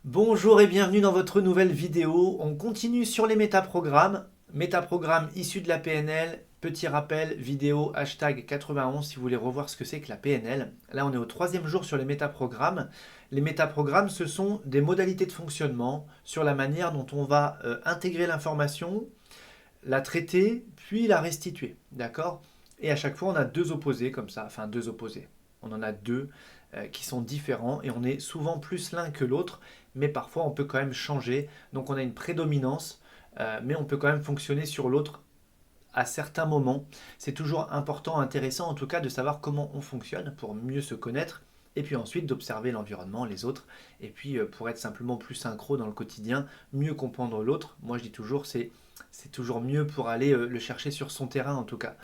Bonjour et bienvenue dans votre nouvelle vidéo. On continue sur les métaprogrammes. Métaprogrammes issus de la PNL. Petit rappel, vidéo hashtag 91 si vous voulez revoir ce que c'est que la PNL. Là, on est au troisième jour sur les métaprogrammes. Les métaprogrammes, ce sont des modalités de fonctionnement sur la manière dont on va intégrer l'information, la traiter, puis la restituer. D'accord? Et à chaque fois, on a deux opposés comme ça. Enfin, deux opposés. On en a deux qui sont différents et on est souvent plus l'un que l'autre, mais parfois on peut quand même changer. Donc on a une prédominance, mais on peut quand même fonctionner sur l'autre à certains moments. C'est toujours important, intéressant en tout cas de savoir comment on fonctionne pour mieux se connaître et puis ensuite d'observer l'environnement, les autres, et puis pour être simplement plus synchro dans le quotidien, mieux comprendre l'autre. Moi je dis toujours, c'est toujours mieux pour aller le chercher sur son terrain en tout cas,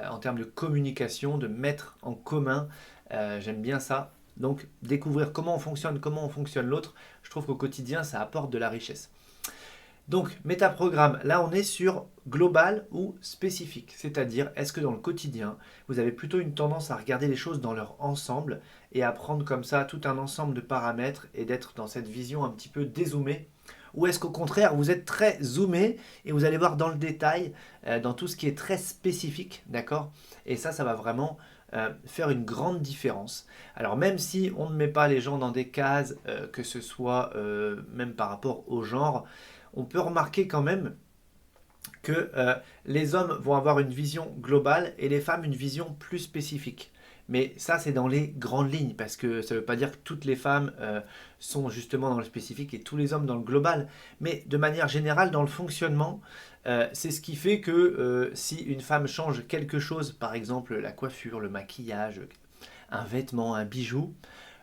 en termes de communication, de mettre en commun. J'aime bien ça. Donc découvrir comment on fonctionne l'autre, je trouve qu'au quotidien ça apporte de la richesse. Donc métaprogramme, là on est sur global ou spécifique, c'est-à-dire est-ce que dans le quotidien vous avez plutôt une tendance à regarder les choses dans leur ensemble et à prendre comme ça tout un ensemble de paramètres et d'être dans cette vision un petit peu dézoomée, ou est-ce qu'au contraire vous êtes très zoomé et vous allez voir dans le détail, dans tout ce qui est très spécifique, d'accord? Et ça va vraiment faire une grande différence. Alors même si on ne met pas les gens dans des cases, que ce soit même par rapport au genre, on peut remarquer quand même que les hommes vont avoir une vision globale et les femmes une vision plus spécifique. Mais ça, c'est dans les grandes lignes, parce que ça ne veut pas dire que toutes les femmes sont justement dans le spécifique et tous les hommes dans le global. Mais de manière générale, dans le fonctionnement, c'est ce qui fait que si une femme change quelque chose, par exemple la coiffure, le maquillage, un vêtement, un bijou,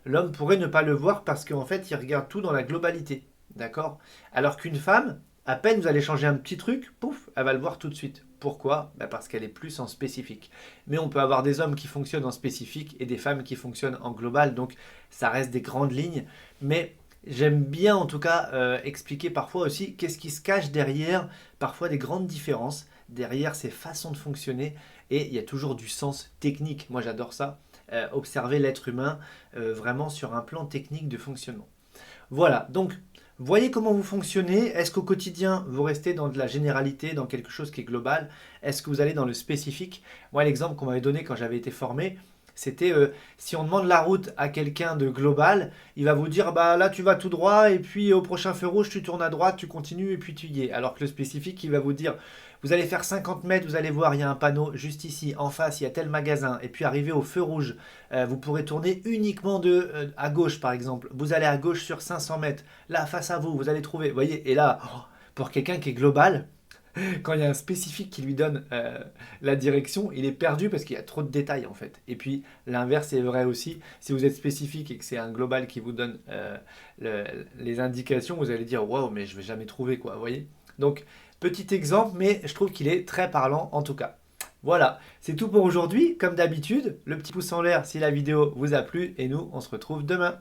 l'homme pourrait ne pas le voir parce qu'en fait, il regarde tout dans la globalité. D'accord? Alors qu'une femme, à peine vous allez changer un petit truc, pouf, elle va le voir tout de suite. Pourquoi? Parce qu'elle est plus en spécifique. Mais on peut avoir des hommes qui fonctionnent en spécifique et des femmes qui fonctionnent en global, donc ça reste des grandes lignes. Mais j'aime bien en tout cas expliquer parfois aussi qu'est-ce qui se cache derrière parfois des grandes différences, derrière ces façons de fonctionner, et il y a toujours du sens technique. Moi j'adore ça, observer l'être humain vraiment sur un plan technique de fonctionnement. Voilà, donc voyez comment vous fonctionnez. Est-ce qu'au quotidien, vous restez dans de la généralité, dans quelque chose qui est global? Est-ce que vous allez dans le spécifique? Moi, l'exemple qu'on m'avait donné quand j'avais été formé, c'était si on demande la route à quelqu'un de global, il va vous dire bah là tu vas tout droit et puis au prochain feu rouge tu tournes à droite, tu continues et puis tu y es. Alors que le spécifique il va vous dire vous allez faire 50 mètres, vous allez voir il y a un panneau juste ici, en face il y a tel magasin et puis arrivé au feu rouge, vous pourrez tourner uniquement à gauche par exemple. Vous allez à gauche sur 500 mètres, là face à vous, vous allez trouver, vous voyez, et là pour quelqu'un qui est global, quand il y a un spécifique qui lui donne la direction, il est perdu parce qu'il y a trop de détails en fait. Et puis l'inverse est vrai aussi. Si vous êtes spécifique et que c'est un global qui vous donne les indications, vous allez dire waouh, mais je vais jamais trouver quoi. Vous voyez? Donc petit exemple, mais je trouve qu'il est très parlant en tout cas. Voilà, c'est tout pour aujourd'hui. Comme d'habitude, le petit pouce en l'air si la vidéo vous a plu et nous on se retrouve demain.